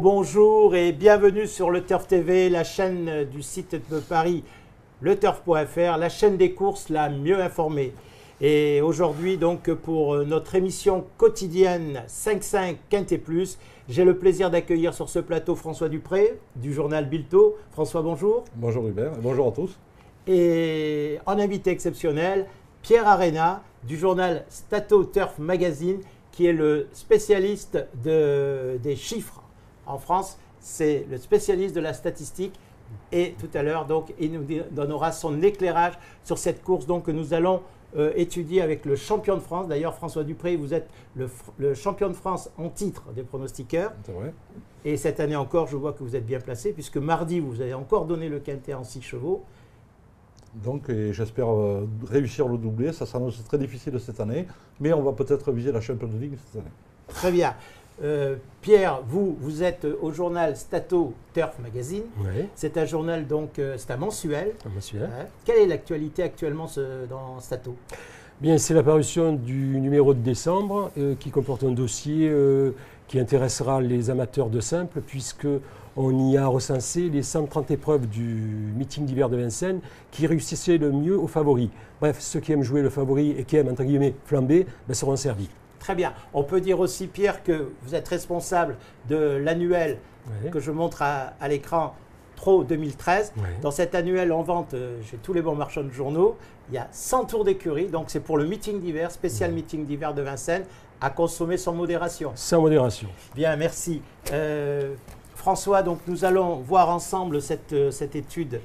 Bonjour et bienvenue sur le Turf TV, la chaîne du site de Paris, leturf.fr, la chaîne des courses la mieux informée. Et aujourd'hui, donc, pour notre émission quotidienne 5-5 Quintet Plus, j'ai le plaisir d'accueillir sur ce plateau François Dupré du journal Bilto. François, bonjour. Bonjour Hubert, et bonjour à tous. Et en invité exceptionnel, Pierre Arena du journal Stato Turf Magazine, qui est le spécialiste des chiffres en France. C'est le spécialiste de la statistique. Et tout à l'heure, donc, il nous donnera son éclairage sur cette course donc, que nous allons étudier avec le champion de France. D'ailleurs, François Dupré, vous êtes le champion de France en titre des pronostiqueurs. C'est vrai. Et cette année encore, je vois que vous êtes bien placé, puisque mardi, vous avez encore donné le quintet en 6 chevaux. Donc j'espère réussir le doublé. Ça s'annonce très difficile cette année, mais on va peut-être viser la Champions League cette année. Très bien. Pierre, vous êtes au journal Stato Turf Magazine. Oui. C'est un journal, donc, c'est un mensuel. Un mensuel. Quelle est l'actualité actuellement dans Stato? Bien, c'est la parution du numéro de décembre qui comporte un dossier qui intéressera les amateurs de simple, puisque on y a recensé les 130 épreuves du meeting d'hiver de Vincennes qui réussissaient le mieux aux favoris. Bref, ceux qui aiment jouer le favori et qui aiment, entre guillemets, flamber, seront servis. Très bien. On peut dire aussi, Pierre, que vous êtes responsable de l'annuel que je montre à l'écran, Trot 2013. Oui. Dans cet annuel en vente chez tous les bons marchands de journaux, il y a 100 tours d'écurie. Donc c'est pour le meeting d'hiver, spécial meeting d'hiver de Vincennes, à consommer sans modération. Sans modération. Bien, merci. François, donc nous allons voir ensemble cette étude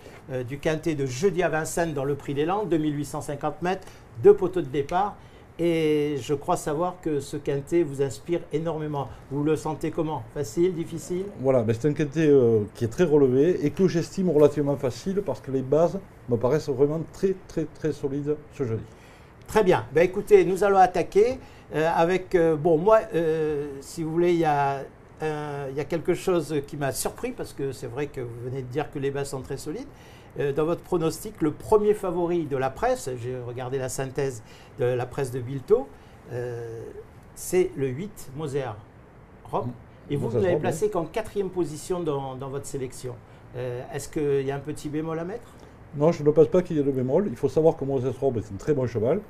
du quintet de jeudi à Vincennes dans le Prix des Landes, 2850 mètres, 2 poteaux de départ. Et je crois savoir que ce quintet vous inspire énormément. Vous le sentez comment? Facile, difficile? Voilà, c'est un quintet qui est très relevé et que j'estime relativement facile parce que les bases me paraissent vraiment très solides ce jeudi. Très bien. Ben, écoutez, nous allons attaquer avec... bon, moi, si vous voulez, il y a quelque chose qui m'a surpris parce que c'est vrai que vous venez de dire que les bases sont très solides. Dans votre pronostic, le premier favori de la presse, j'ai regardé la synthèse de la presse de Bilto, c'est le 8, Moser Rome. Et vous l'avez placé qu'en 4e position dans votre sélection. Est-ce qu'il y a un petit bémol à mettre? Non, je ne pense pas qu'il y ait de bémol. Il faut savoir que Moses Robe est un très bon cheval,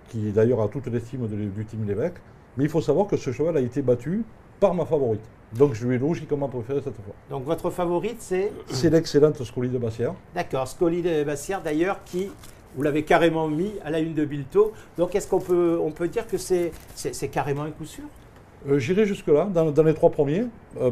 qui d'ailleurs a toute l'estime du team Lévesque. Mais il faut savoir que ce cheval a été battu par ma favorite. Donc je lui ai logiquement préféré cette fois. Donc votre favorite, c'est? C'est l'excellente Scoli de Bassière. D'accord, Scoli de Bassière d'ailleurs, qui, vous l'avez carrément mis à la une de Bilto. Donc est-ce qu'on peut dire que c'est carrément un coup sûr? J'irai jusque-là, dans les 3 premiers,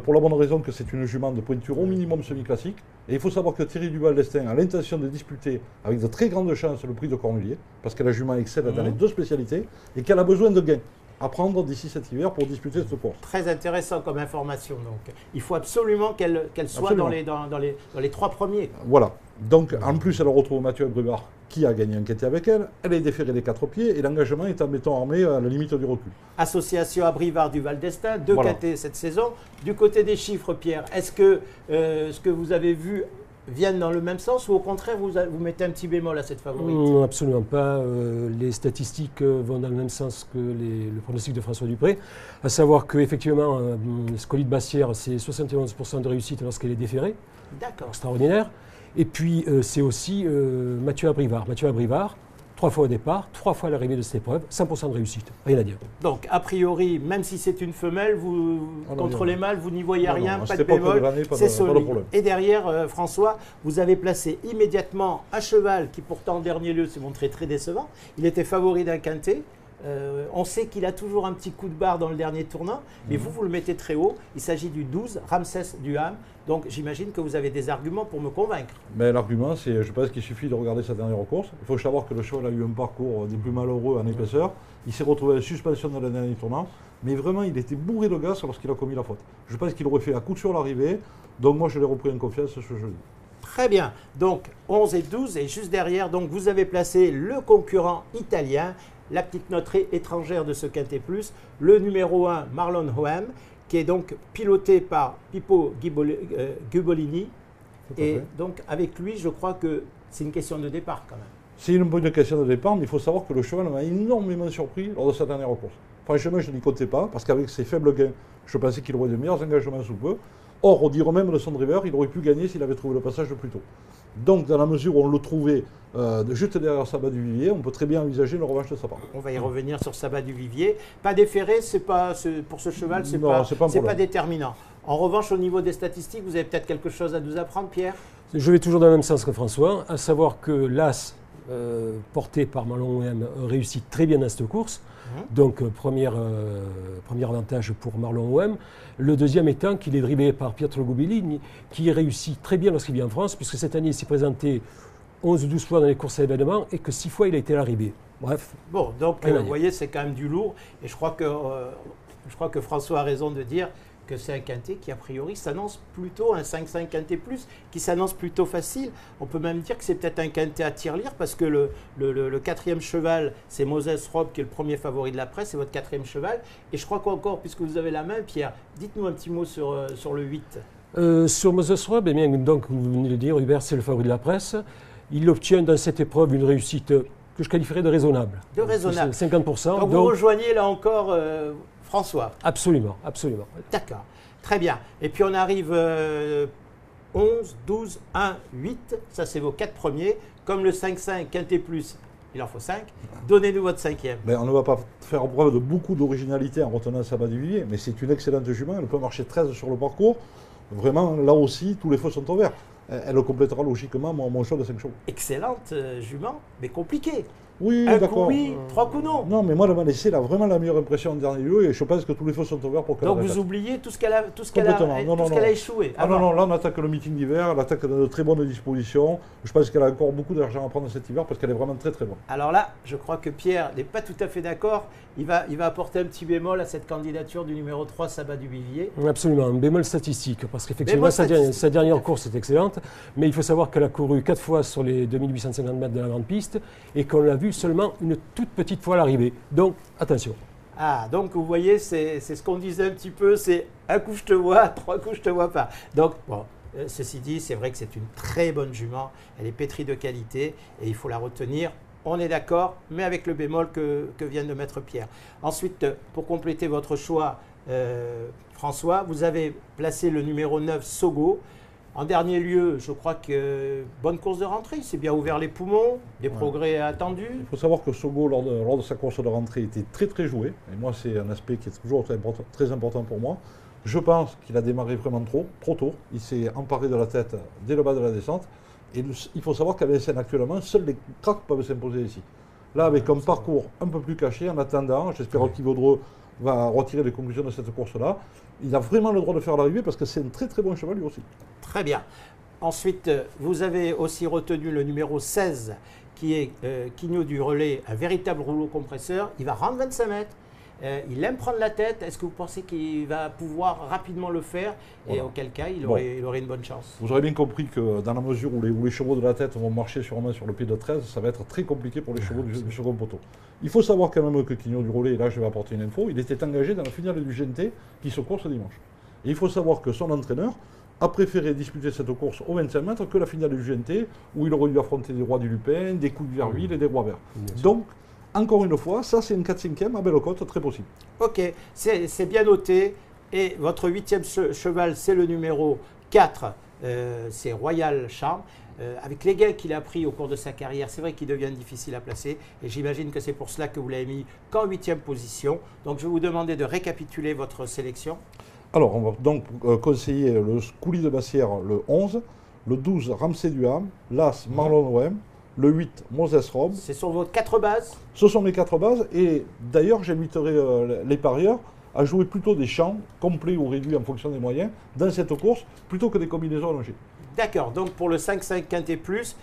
pour la bonne raison que c'est une jument de pointure au minimum semi-classique. Et il faut savoir que Thierry Duval-Destin a l'intention de disputer avec de très grandes chances le prix de Cornulier, parce que la jument excelle dans les 2 spécialités, et qu'elle a besoin de gains à prendre d'ici cet hiver pour disputer ce course. Très intéressant comme information. Donc, il faut absolument qu'elle soit dans les 3 premiers. Voilà. Donc, en plus, elle retrouve Mathieu Abrivard, qui a gagné un quintet avec elle. Elle est déférée des 4 pieds et l'engagement est en béton armé à la limite du recul. Association Abrivard du Val d'Estaing, 2 quintets cette saison. Du côté des chiffres, Pierre, est-ce que ce que vous avez vu viennent dans le même sens ou au contraire vous mettez un petit bémol à cette favorite? Non, absolument pas. Les statistiques vont dans le même sens que le pronostic de François Dupré, à savoir qu'effectivement, Scoli de Bassière, c'est 71% de réussite lorsqu'elle est déférée. D'accord. Extraordinaire. Et puis, c'est aussi Mathieu Abrivard. Mathieu Abrivard, 3 fois au départ, 3 fois à l'arrivée de cette épreuve, 100% de réussite. Rien à dire. Donc, a priori, même si c'est une femelle, contre les mâles, vous n'y voyez rien, pas de bémol, c'est solide. Et derrière, François, vous avez placé immédiatement un cheval qui, pourtant, en dernier lieu, s'est montré très décevant. Il était favori d'un quintet. On sait qu'il a toujours un petit coup de barre dans le dernier tournant, mais vous le mettez très haut. Il s'agit du 12, Ramsès Duham. Donc j'imagine que vous avez des arguments pour me convaincre. Mais l'argument, c'est, je pense qu'il suffit de regarder sa dernière course. Il faut savoir que le cheval a eu un parcours des plus malheureux en épaisseur. Il s'est retrouvé en suspension dans le dernier tournant. Mais vraiment, il était bourré de gaz lorsqu'il a commis la faute. Je pense qu'il aurait fait à coup sur l'arrivée. Donc moi, je l'ai repris en confiance ce jeudi. Très bien. Donc 11 et 12. Et juste derrière, donc, vous avez placé le concurrent italien, la petite note étrangère de ce quintet plus, le numéro 1, Marlon Hoem, qui est donc piloté par Pippo Gubolini. Et donc avec lui, je crois que c'est une question de départ quand même. C'est une bonne question de départ, mais il faut savoir que le cheval m'a énormément surpris lors de sa dernière course. Franchement, je n'y comptais pas, parce qu'avec ses faibles gains, je pensais qu'il aurait de meilleurs engagements sous peu. Or, au dire même de son driver, il aurait pu gagner s'il avait trouvé le passage de plus tôt. Donc, dans la mesure où on le trouvait juste derrière Sabat du Vivier, on peut très bien envisager une revanche de sa part. On va y revenir sur Sabat du Vivier. Pas déféré, pour ce cheval, c'est pas déterminant. En revanche, au niveau des statistiques, vous avez peut-être quelque chose à nous apprendre, Pierre? Je vais toujours dans le même sens que François, à savoir que l'As, porté par Marlon OM, réussit très bien dans cette course. Donc, premier avantage pour Marlon OM. Le deuxième étant qu'il est dribblé par Pietro Gubili, qui réussit très bien lorsqu'il vient en France, puisque cette année, il s'est présenté 11 ou 12 fois dans les courses à événements et que 6 fois, il a été à l'arrivée. Bref. Bon, donc, vous voyez, c'est quand même du lourd. Et je crois que François a raison de dire que c'est un quintet qui, a priori, s'annonce plutôt un 5-5 quintet plus, qui s'annonce plutôt facile. On peut même dire que c'est peut-être un quintet à tirelire, parce que le quatrième cheval, c'est Moses Rob, qui est le premier favori de la presse, c'est votre quatrième cheval. Et je crois qu'encore, puisque vous avez la main, Pierre, dites-nous un petit mot sur le 8. Sur Moses Rob, eh bien, donc, vous venez de le dire, Hubert, c'est le favori de la presse. Il obtient dans cette épreuve une réussite que je qualifierais de raisonnable. De raisonnable. 50%. Donc vous rejoignez là encore François. Absolument, absolument. D'accord, très bien. Et puis on arrive 11, 12, 1, 8. Ça, c'est vos 4 premiers. Comme le 5-5 quintet plus, il en faut 5. Donnez-nous votre 5e. On ne va pas faire preuve de beaucoup d'originalité en retenant Sabat du Vivier, mais c'est une excellente jument. Elle peut marcher 13 sur le parcours. Vraiment, là aussi, tous les feux sont ouverts. Elle complétera logiquement mon choix de 5 chevaux. Excellente jument, mais compliquée. Oui, d'accord. Oui, 3 coups non. Non, mais moi, elle m'a laissé vraiment la meilleure impression en dernier lieu et je pense que tous les feux sont ouverts pour qu'elle. Donc vous oubliez tout ce qu'elle a échoué. Non, là on attaque le meeting d'hiver, elle attaque de très bonnes dispositions. Je pense qu'elle a encore beaucoup d'argent à prendre cet hiver parce qu'elle est vraiment très très bonne. Alors là, je crois que Pierre n'est pas tout à fait d'accord. Il va apporter un petit bémol à cette candidature du numéro 3, Sabat du Vivier. Absolument, un bémol statistique, parce qu'effectivement sa dernière course est excellente, mais il faut savoir qu'elle a couru 4 fois sur les 2850 mètres de la grande piste et qu'on l'a vu seulement une toute petite fois à l'arrivée. Donc, attention. Ah, donc vous voyez, c'est ce qu'on disait un petit peu, c'est un coup je te vois, 3 coups je te vois pas. Donc, bon, ceci dit, c'est vrai que c'est une très bonne jument, elle est pétrie de qualité et il faut la retenir. On est d'accord, mais avec le bémol que vient de mettre Pierre. Ensuite, pour compléter votre choix, François, vous avez placé le numéro 9, Sogo. En dernier lieu, je crois que bonne course de rentrée, il s'est bien ouvert les poumons, des progrès attendus. Il faut savoir que Sogo, lors de sa course de rentrée, était très très joué. Et moi, c'est un aspect qui est toujours très important pour moi. Je pense qu'il a démarré vraiment trop tôt. Il s'est emparé de la tête dès le bas de la descente. Et il faut savoir qu'à Vincennes actuellement, seuls les cracks peuvent s'imposer ici. Là, avec un parcours un peu plus caché, en attendant, j'espère qu'Yvaudreux va retirer les conclusions de cette course-là. Il a vraiment le droit de faire l'arrivée parce que c'est un très très bon cheval lui aussi. Très bien. Ensuite, vous avez aussi retenu le numéro 16 qui est Quigno du Relais, un véritable rouleau compresseur. Il va rendre 25 mètres. Il aime prendre la tête. Est-ce que vous pensez qu'il va pouvoir rapidement le faire? Et auquel cas, il aurait une bonne chance. Vous aurez bien compris que dans la mesure où les chevaux de la tête vont marcher sûrement sur le pied de 13, ça va être très compliqué pour les chevaux du second poteau. Il faut savoir quand même que Quigno du Relais, là je vais apporter une info, il était engagé dans la finale du GNT qui se court ce dimanche. Et il faut savoir que son entraîneur a préféré disputer cette course au 25 mètres que la finale du GNT où il aurait dû affronter des rois du Lupin, des coups de Verville et des rois verts. Donc, encore une fois, ça c'est une 4-5e à Bellecote, très possible. Ok, c'est bien noté. Et votre 8e cheval, c'est le numéro 4, c'est Royal Charm. Avec les gains qu'il a pris au cours de sa carrière, c'est vrai qu'il devient difficile à placer. Et j'imagine que c'est pour cela que vous l'avez mis qu'en 8e position. Donc je vais vous demander de récapituler votre sélection. Alors, on va donc conseiller le Coulis de Bassière, le 11, le 12, Ramsey Duham, l'As, Marlon OM, le 8, Moses Rob. Ce sont vos 4 bases? Ce sont mes 4 bases. Et d'ailleurs, j'inviterai les parieurs à jouer plutôt des champs complets ou réduits en fonction des moyens dans cette course, plutôt que des combinaisons allongées. D'accord, donc pour le 5-5 quintet plus,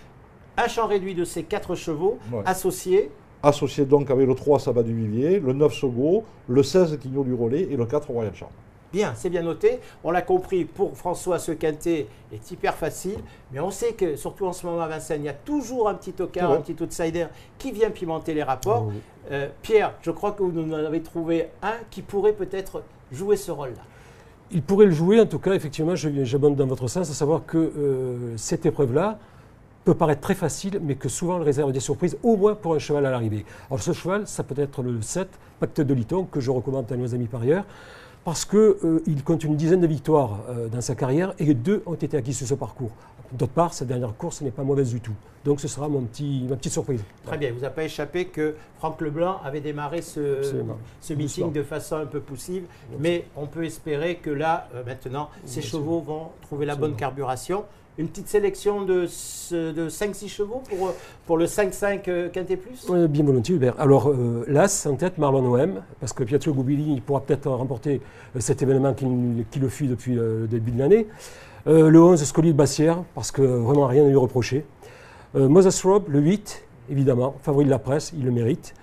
un champ réduit de ces 4 chevaux associés. Associés donc avec le 3 Sabat du Vivier, le 9 Sogo, le 16 Quigno du Relais et le 4 Royal Charm. Bien, c'est bien noté. On l'a compris, pour François, ce quintet est hyper facile. Mais on sait que, surtout en ce moment à Vincennes, il y a toujours un petit tocard, un petit outsider qui vient pimenter les rapports. Oui. Pierre, je crois que vous nous en avez trouvé un qui pourrait peut-être jouer ce rôle-là. Il pourrait le jouer, en tout cas, effectivement, j'abonde dans votre sens, à savoir que cette épreuve-là peut paraître très facile, mais que souvent elle réserve des surprises, au moins pour un cheval à l'arrivée. Alors ce cheval, ça peut être le 7, Pacte de Liton, que je recommande à nos amis parieurs, parce qu'il compte une dizaine de victoires dans sa carrière et 2 ont été acquises sur ce parcours. D'autre part, sa dernière course n'est pas mauvaise du tout. Donc ce sera ma petite surprise. Très bien, il ne vous a pas échappé que Franck Leblanc avait démarré ce meeting de façon un peu poussive, mais on peut espérer que là, maintenant, ces chevaux vont trouver la bonne carburation. Une petite sélection de 5-6 chevaux pour le 5-5 Quintet Plus. Bien volontiers, Hubert. Alors, l'As en tête, Marlon OM, parce que Pietro Gubili pourra peut-être remporter cet événement qui le fuit depuis le début de l'année. Le 11, Scoli de Bassière, parce que vraiment rien à lui reprocher. Moses Rob, le 8, évidemment, favori de la presse, il le mérite.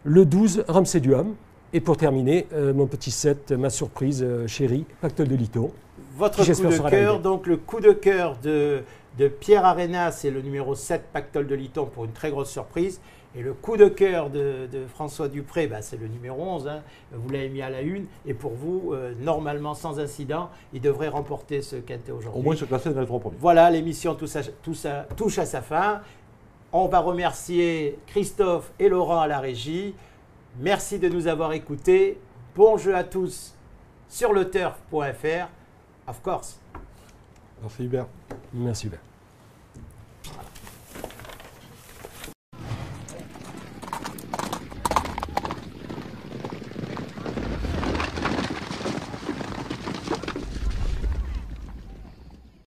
Le 12, Ramsey Duham. Et pour terminer, mon petit 7, ma surprise chérie, Pactole de Lito. Votre coup de cœur, donc le coup de cœur de Pierre Arenas, c'est le numéro 7, Pactole de Liton, pour une très grosse surprise. Et le coup de cœur de François Dupré, c'est le numéro 11, hein. Vous l'avez mis à la une. Et pour vous, normalement, sans incident, il devrait remporter ce quintet aujourd'hui. Au moins se classer dans les 3 premiers. Voilà, l'émission touche à sa fin. On va remercier Christophe et Laurent à la régie. Merci de nous avoir écoutés. Bon jeu à tous sur leturf.fr. Of course. Merci Hubert. Merci Hubert.